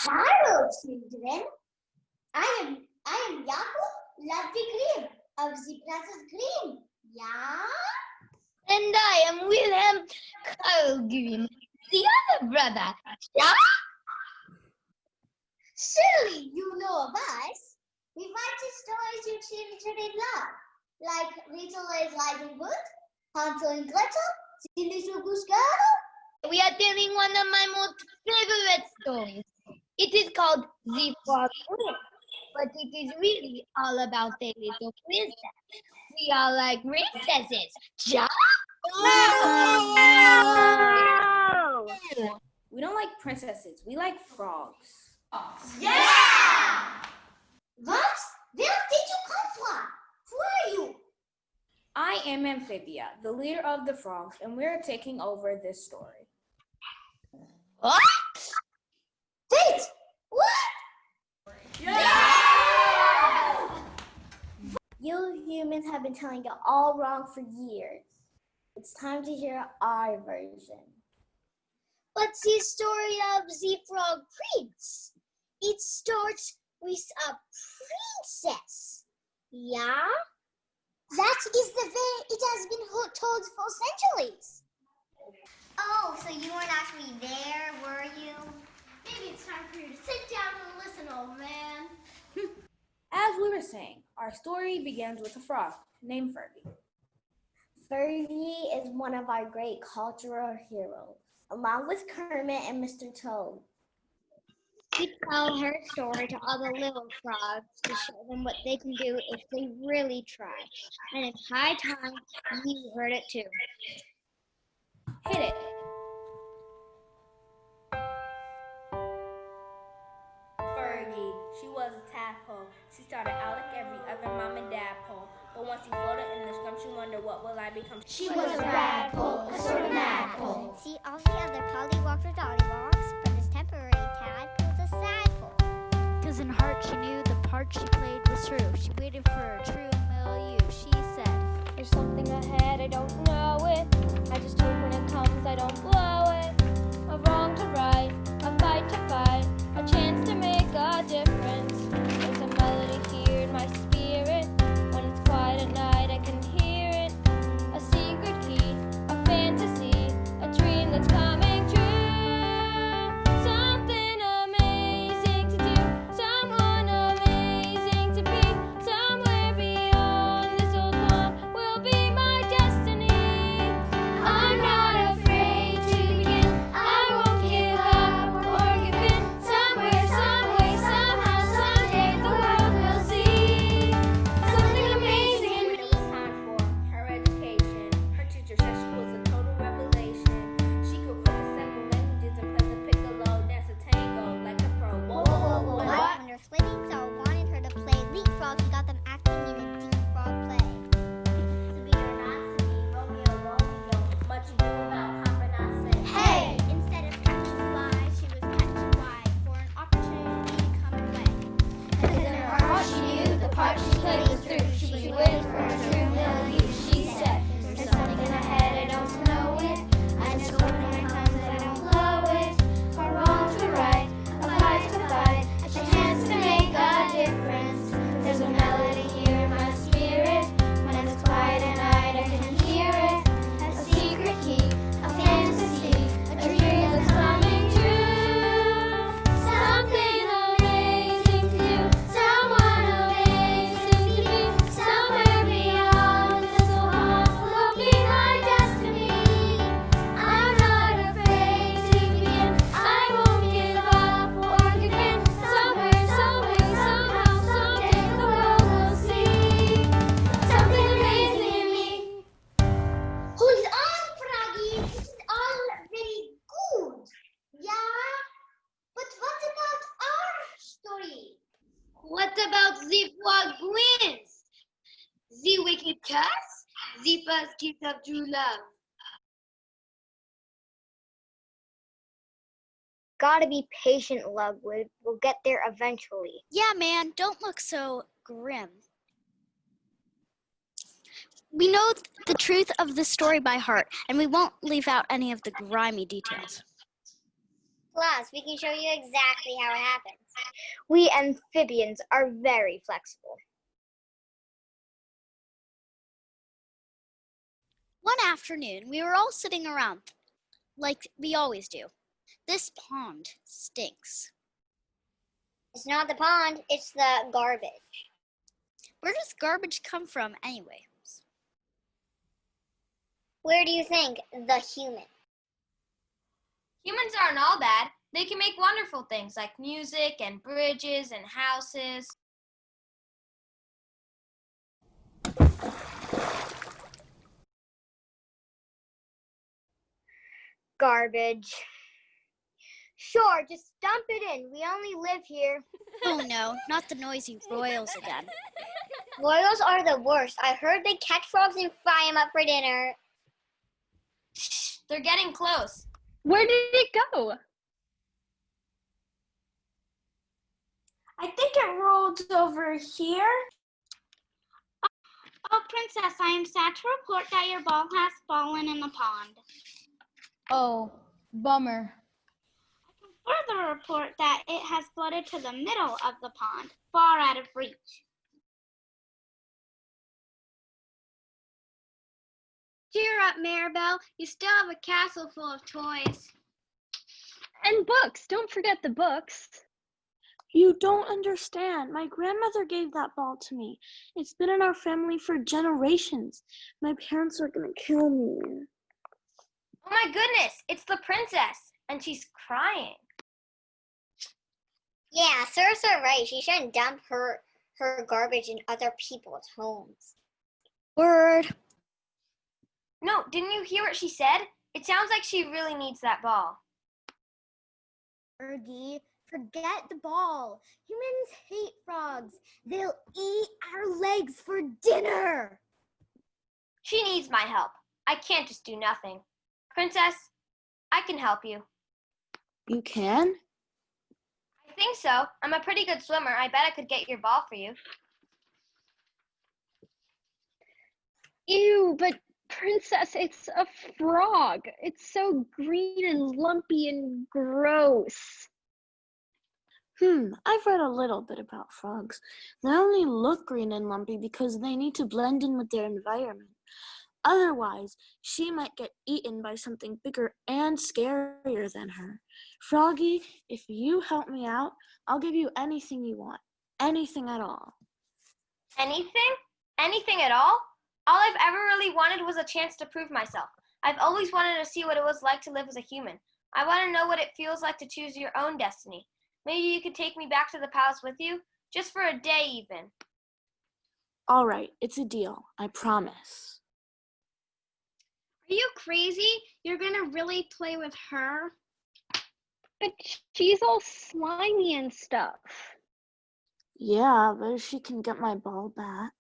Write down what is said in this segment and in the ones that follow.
Hello, children. I am Yakub, lovely cream of the Princess Cream. Yeah? And I am Wilhelm Carlgrim, the other brother. Yeah? Surely you know of us. We write the stories you children love, like Little Red Riding Hood, Hansel and Gretel, the Little Goose Girl. We are telling one of my most favorite stories. It is called The Frog Prince, but it is really all about a little princess. We are like princesses. Ja? No! We don't like princesses. We like frogs. Yeah! What? Where did you come from? Who are you? I am Amphibia, the leader of the frogs, and we're taking over this story. What? Wait! What? Yeah! You humans have been telling it all wrong for years. It's time to hear our version. What's the story of the Frog Prince? It starts with a princess. Yeah? That is the way it has been told for centuries. Oh, so you weren't actually there, were you? Maybe it's time for you to sit down and listen, old man. As we were saying, our story begins with a frog named Fergie. Fergie is one of our great cultural heroes, along with Kermit and Mr. Toad. We tell her story to all the little frogs to show them what they can do if they really try. And it's high time you heard it too. Hit it. Fergie, she was a tadpole. She started out like every other mom and dad pole. But once she floated in the scrum, she wondered, what will I become? She was a radpole, a sort of madpole. See, all the other pollywogs were dollywalks, but this temporary tadpole's a sadpole. Cause in heart she knew the part she played was true. She waited for a true milieu. She said, there's something ahead, I don't know it. I just hope when it comes I don't blow it. A wrong to right, a fight to fight, a chance to make a difference. There's a melody here in my spirit. When it's quiet at night I can hear it. A secret key, a fantasy, a dream that's coming true. Something amazing to do, someone amazing to be. Somewhere beyond this old pond will be my destiny. I'm not afraid to begin, I won't give up or give in. Somewhere, some way, somehow, someday the world will see something amazing. When it was time for her education, her teacher said she was a total revelation. She could cook 7 languages and play the piccolo, dance a tango like a pro. Whoa, whoa, whoa, whoa. What? When her siblings all wanted her to play leapfrog, she got them acting in a deep frog play. To be or not to be, Romeo, Romeo, much ado about confidence. Hey! Instead of catching flies, she was catching flies for an opportunity to come her way. Cause in her heart she knew the part she played was through. She was waiting for a true milieu. She said, there's something ahead, I don't know it. I just hope when it comes I don't blow it. A wrong to right, a fight to fight, a chance to make a difference. There's a melody here in my spirit. When it's quiet at night I can hear it. A secret key, a fantasy, a dream that's coming true. Something amazing to do, someone amazing to be. Somewhere beyond this old pond will be my destiny. I'm not afraid to begin, I won't give up or give in. Somewhere, some way, somehow, someday the world will see something amazing in me. Hold on, Froggy. This is all very good. Yeah? But what about our story? What about the Frog Prince? The wicked curse? The first kiss of true love? Gotta be patient, Lugwood. We'll get there eventually. yeah, man, don't look so grim. We know the truth of the story by heart, and we won't leave out any of the grimy details. Plus, we can show you exactly how it happens. We amphibians are very flexible. One afternoon, we were all sitting around like we always do. This pond stinks. It's not the pond, it's the garbage. Where does garbage come from anyway? Where do you think? The human. Humans aren't all bad. They can make wonderful things like music and bridges and houses. Garbage. Sure, just dump it in. We only live here. Oh no, not the noisy royals again. Royals are the worst. I heard they catch frogs and fry them up for dinner. Shh, they're getting close. Where did it go? I think it rolled over here. Oh, Princess, I am sad to report that your ball has fallen in the pond. Oh, bummer. Further report that it has floated to the middle of the pond, far out of reach. Cheer up, Maribel. You still have a castle full of toys. And books. Don't forget the books. You don't understand. My grandmother gave that ball to me. It's been in our family for generations. My parents are gonna kill me. Oh my goodness, it's the princess, and she's crying. Yeah, Sarah's right. She shouldn't dump her garbage in other people's homes. Word. No, didn't you hear what she said? It sounds like she really needs that ball. Fergie, forget the ball. Humans hate frogs. They'll eat our legs for dinner. She needs my help. I can't just do nothing. Princess, I can help you. You can? I think so. I'm a pretty good swimmer. I bet I could get your ball for you. Ew, but Princess, it's a frog. It's so green and lumpy and gross. I've read a little bit about frogs. They only look green and lumpy because they need to blend in with their environment. Otherwise, she might get eaten by something bigger and scarier than her. Froggy, if you help me out, I'll give you anything you want. Anything at all. Anything? Anything at all? All I've ever really wanted was a chance to prove myself. I've always wanted to see what it was like to live as a human. I want to know what it feels like to choose your own destiny. Maybe you could take me back to the palace with you, just for a day even. All right, it's a deal. I promise. Are you crazy? You're gonna really play with her? But she's all slimy and stuff. Yeah, but if she can get my ball back.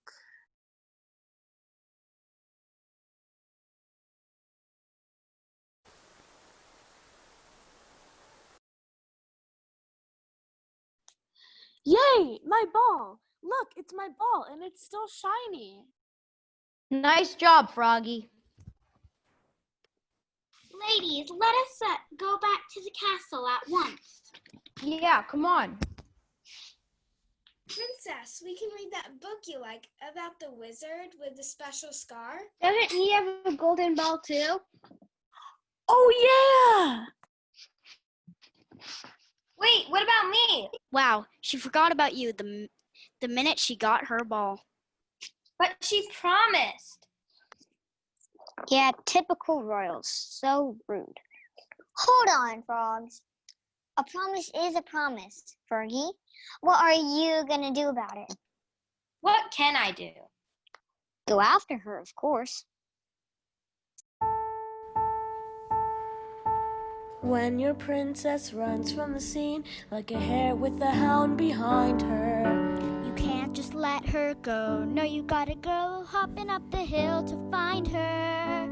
Yay, my ball! Look, it's my ball and it's still shiny. Nice job, Froggy. Ladies, let us go back to the castle at once. Yeah, come on. Princess, we can read that book you like about the wizard with the special scar. Doesn't he have a golden ball too? Oh, yeah! Wait, what about me? Wow, she forgot about you the minute she got her ball. But she promised. Yeah, typical royals. So rude. Hold on, frogs. A promise is a promise, Fergie. What are you gonna do about it? What can I do? Go after her, of course. When your princess runs from the scene like a hare with a hound behind her. You can't just let her go. No, you gotta go hopping up the hill to find her.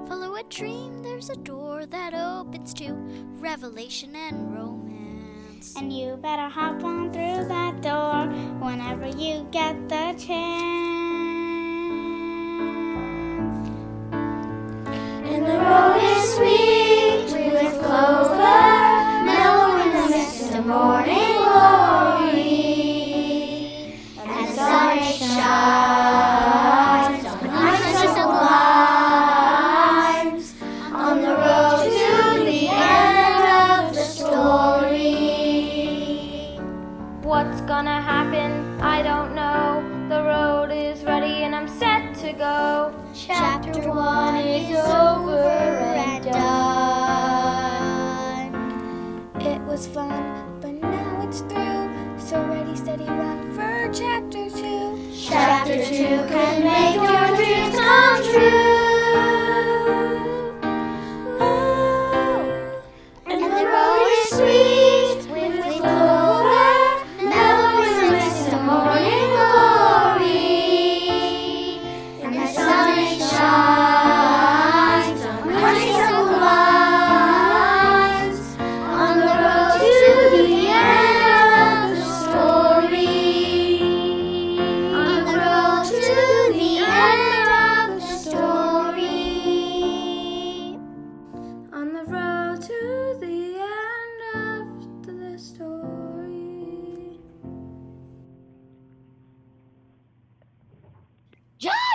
Follow a dream, there's a door that opens to revelation and romance. And you better hop on through that door whenever you get the chance. And the road is sweet with clover.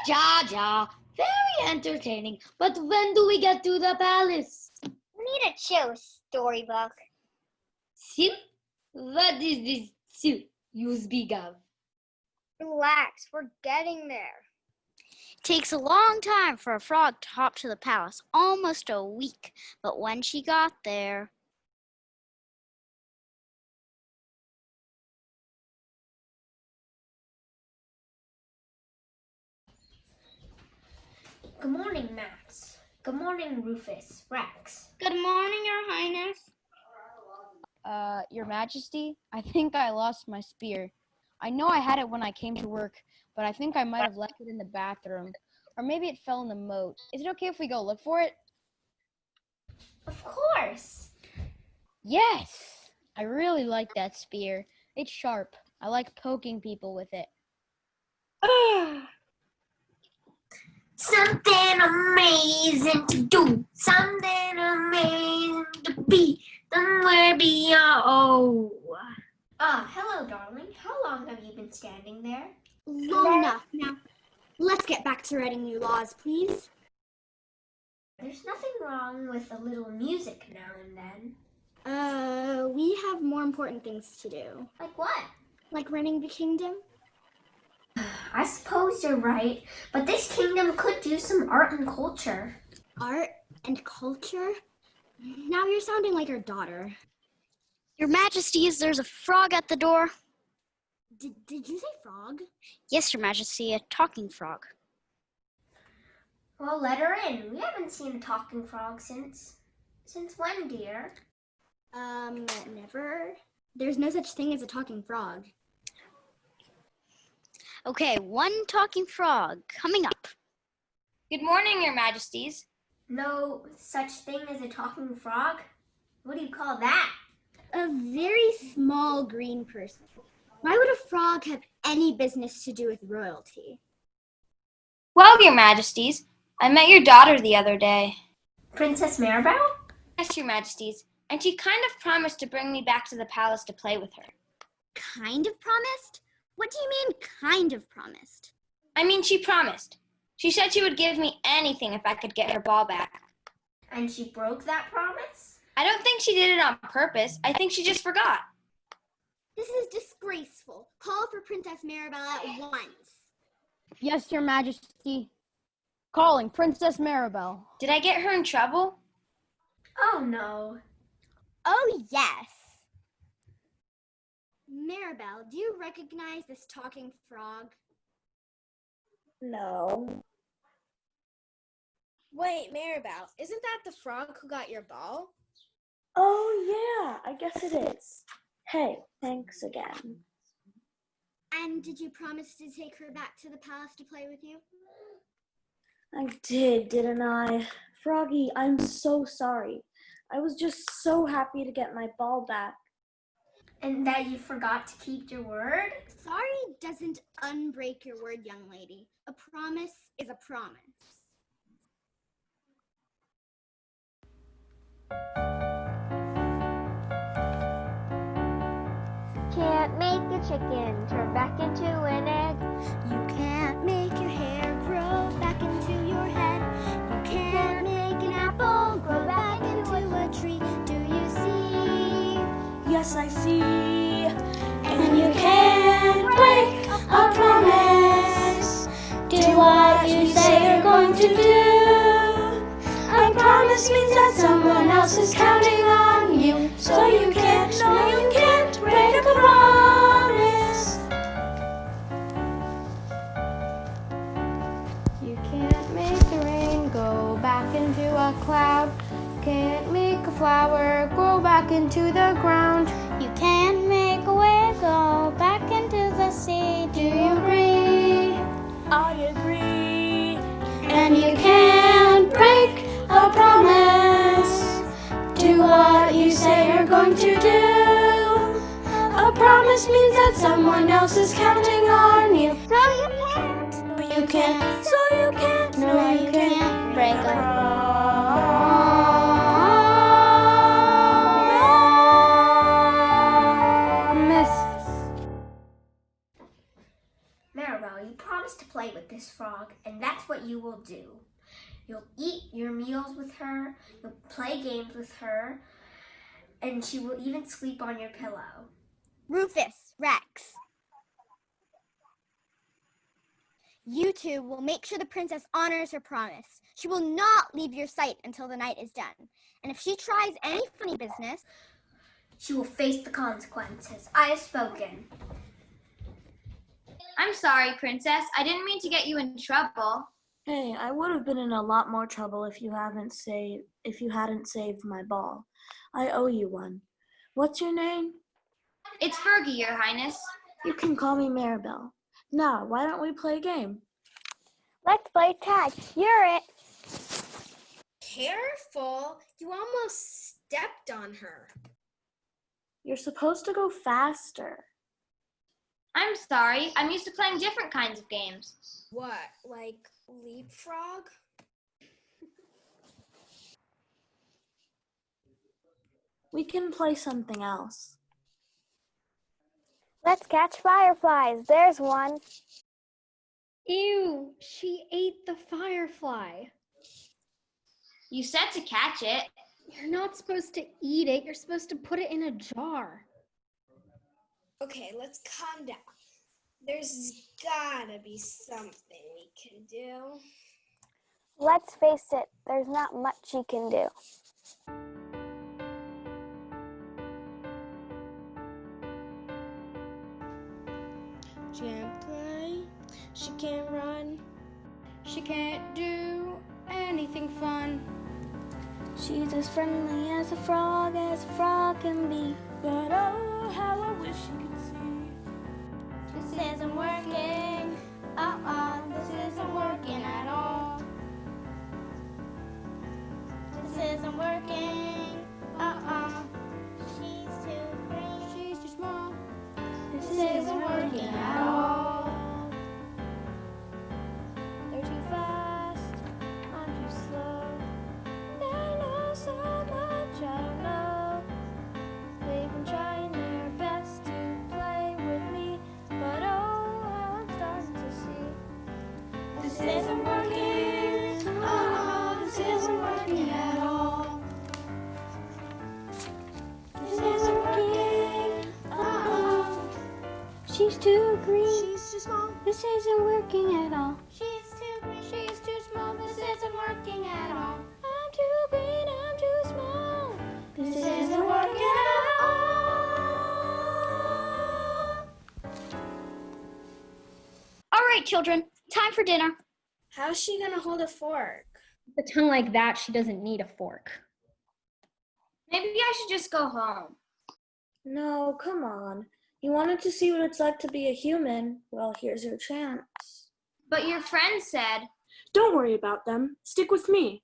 Ja. Very entertaining. But when do we get to the palace? We need a chill storybook. Soup? What is this soup you speak of? Relax, we're getting there. It takes a long time for a frog to hop to the palace, almost a week. But when she got there, Good morning, Max. Good morning, Rufus. Rex. good morning, Your Highness. Your Majesty, I think I lost my spear. I know I had it when I came to work, but I think I might have left it in the bathroom. Or maybe it fell in the moat. Is it okay if we go look for it? Of course. Yes! I really like that spear. It's sharp. I like poking people with it. Something amazing to do, something amazing to be, somewhere beyond. Hello, darling. How long have you been standing there? Long enough. Now, let's get back to writing new laws, please. There's nothing wrong with a little music now and then. We have more important things to do. Like what? Like running the kingdom? I suppose you're right, but this kingdom could do some art and culture. Art and culture? Now you're sounding like our daughter. Your Majesties, there's a frog at the door. Did you say frog? Yes, Your Majesty, a talking frog. Well, let her in. We haven't seen a talking frog since when, dear? Never. There's no such thing as a talking frog. Okay, one talking frog coming up. Good morning, Your Majesties. No such thing as a talking frog? What do you call that? A very small green person. Why would a frog have any business to do with royalty? Well, Your Majesties, I met your daughter the other day. Princess Maribel? Yes, Your Majesties, and she kind of promised to bring me back to the palace to play with her. Kind of promised? What do you mean, kind of promised? I mean, she promised. She said she would give me anything if I could get her ball back. And she broke that promise? I don't think she did it on purpose. I think she just forgot. This is disgraceful. Call for Princess Maribel at once. Yes, Your Majesty. Calling Princess Maribel. Did I get her in trouble? Oh, no. Oh, yes. Maribel, do you recognize this talking frog? No. Wait, Maribel, isn't that the frog who got your ball? Oh, yeah, I guess it is. Hey, thanks again. And did you promise to take her back to the palace to play with you? I did, didn't I? Froggy, I'm so sorry. I was just so happy to get my ball back. And that you forgot to keep your word? Sorry doesn't unbreak your word, young lady. A promise is a promise. Can't make a chicken turn back into an egg. You can't make your hair grow back into your head. You can't make an apple grow back into a tree. Do you see? Yes, I see. And you can't break a promise. Do what you say you're going to do. A promise means that someone else is counting on you. So you can't, no, you can't break a promise. You can't make the rain go back into a cloud. Can't make a flower grow back into the ground. You can't make a wave go back into the sea. Do you agree? I agree. And you can't break a promise. Do what you say you're going to do. A promise means that someone else is counting on you. So you can't, you can't, so you can't, no, you can't break a promise. Maribel, you promised to play with this frog, and with her, you'll play games with her, and she will even sleep on your pillow. Rufus, Rex. You two will make sure the princess honors her promise. She will not leave your sight until the night is done. And if she tries any funny business, she will face the consequences. I have spoken. I'm sorry, Princess. I didn't mean to get you in trouble. Hey, I would have been in a lot more trouble if you hadn't saved my ball. I owe you one. What's your name? It's Fergie, Your Highness. You can call me Maribel. Now, why don't we play a game? Let's play tag. You're it. Careful, you almost stepped on her. You're supposed to go faster. I'm sorry. I'm used to playing different kinds of games. What, like leapfrog? We can play something else. Let's catch fireflies. There's one. Ew, she ate the firefly. You said to catch it. You're not supposed to eat it. You're supposed to put it in a jar. Okay, let's calm down. There's gotta be something we can do. Let's face it, there's not much you can do. She can't play, she can't run, She can't do anything fun. She's as friendly as a frog can be. But oh, how I wish you could see. This isn't working. This isn't working at all. This isn't working. She's too green. She's too small. This isn't working at all. They're too fast. I'm too slow. They know so much I don't know. They've been trying their best to play with me, but oh, how I'm starting to see. This isn't working. This isn't working at all. This isn't working. She's too green. She's too small. This isn't working at all. She's too green. She's too small. This isn't working at all. I'm too green. I'm too small. This isn't working at all. All right, children, time for dinner. How's she gonna hold a fork? With a tongue like that, she doesn't need a fork. Maybe I should just go home. No, come on. You wanted to see what it's like to be a human? Well, here's your chance. But your friend said, Don't worry about them. Stick with me.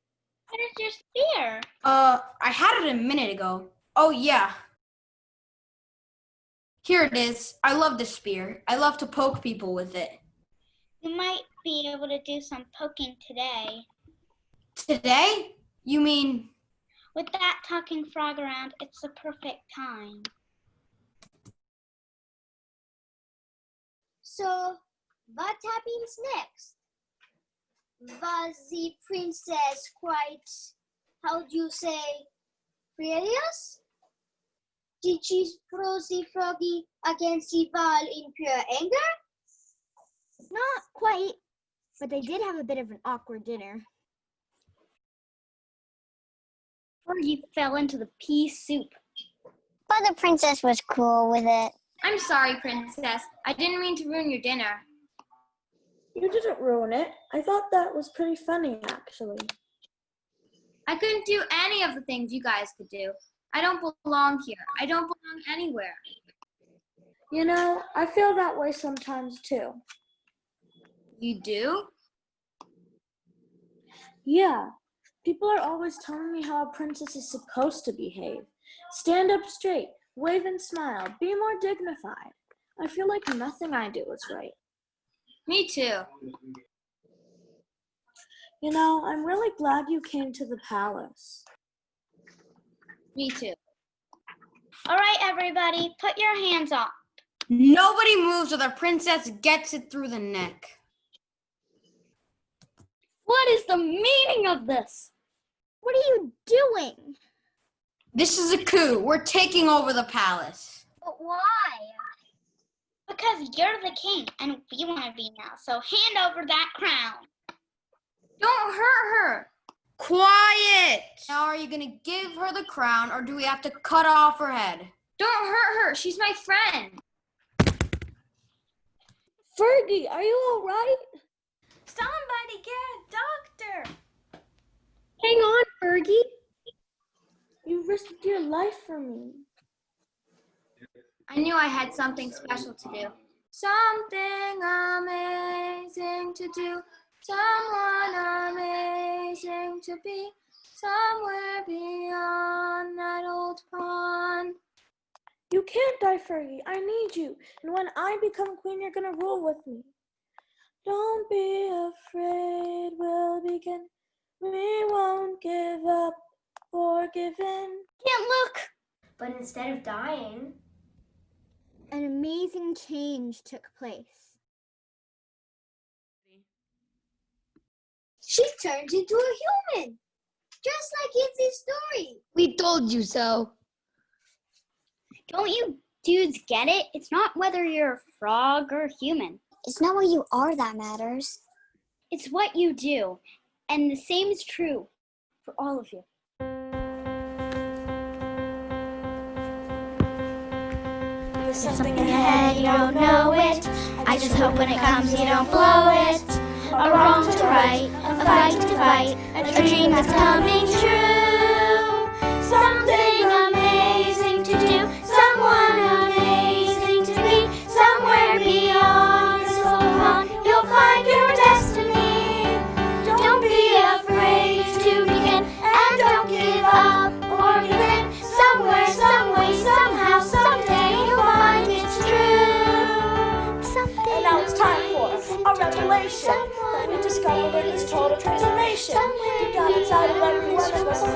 What is your spear? I had it a minute ago. Oh, yeah. Here it is. I love this spear. I love to poke people with it. You might be able to do some poking today. Today? You mean... With that talking frog around, it's the perfect time. So, what happens next? Was the princess quite, how do you say, furious? Did she throw the froggy against the wall in pure anger? Not quite, but they did have a bit of an awkward dinner. Fergie fell into the pea soup. But the princess was cool with it. I'm sorry, Princess. I didn't mean to ruin your dinner. You didn't ruin it. I thought that was pretty funny, actually. I couldn't do any of the things you guys could do. I don't belong here. I don't belong anywhere. You know, I feel that way sometimes, too. You do? Yeah. People are always telling me how a princess is supposed to behave. Stand up straight, wave and smile, be more dignified. I feel like nothing I do is right. Me too. You know, I'm really glad you came to the palace. Me too. All right, everybody, put your hands up. Nobody moves or the princess gets it through the neck. What is the meaning of this? What are you doing? This is a coup. We're taking over the palace. But why? Because you're the king, and we want to be now. So hand over that crown. Don't hurt her. Quiet! Now are you gonna give her the crown or do we have to cut off her head? Don't hurt her. She's my friend. Fergie, are you all right? Somebody get a doctor. Hang on, Fergie. You risked your life for me. I knew I had something special to do. Something amazing to do. Someone amazing to be. Somewhere beyond that old pond. You can't die, Fergie. I need you. And when I become queen, you're gonna rule with me. Don't be afraid, we'll begin. We won't give up or give in. Can't look. But instead of dying, An amazing change took place. She turned into a human, just like in this story. We told you so. Don't you dudes get it? It's not whether you're a frog or human. It's not what you are that matters. It's what you do. And the same is true for all of you. There's something in your head, you don't know it. I just hope when it comes you don't blow it. A wrong to right, a fight to fight, a dream that's coming true. Something amazing to do, someone amazing to be. Somewhere beyond this old pond, you'll find your destiny. Don't be afraid to begin, and don't give up or give in. Somewhere, some way, somehow, someday, you'll find it's true. Something And now it's time for a revelation that we discovered in its total transformation. Deep down inside of every one of us is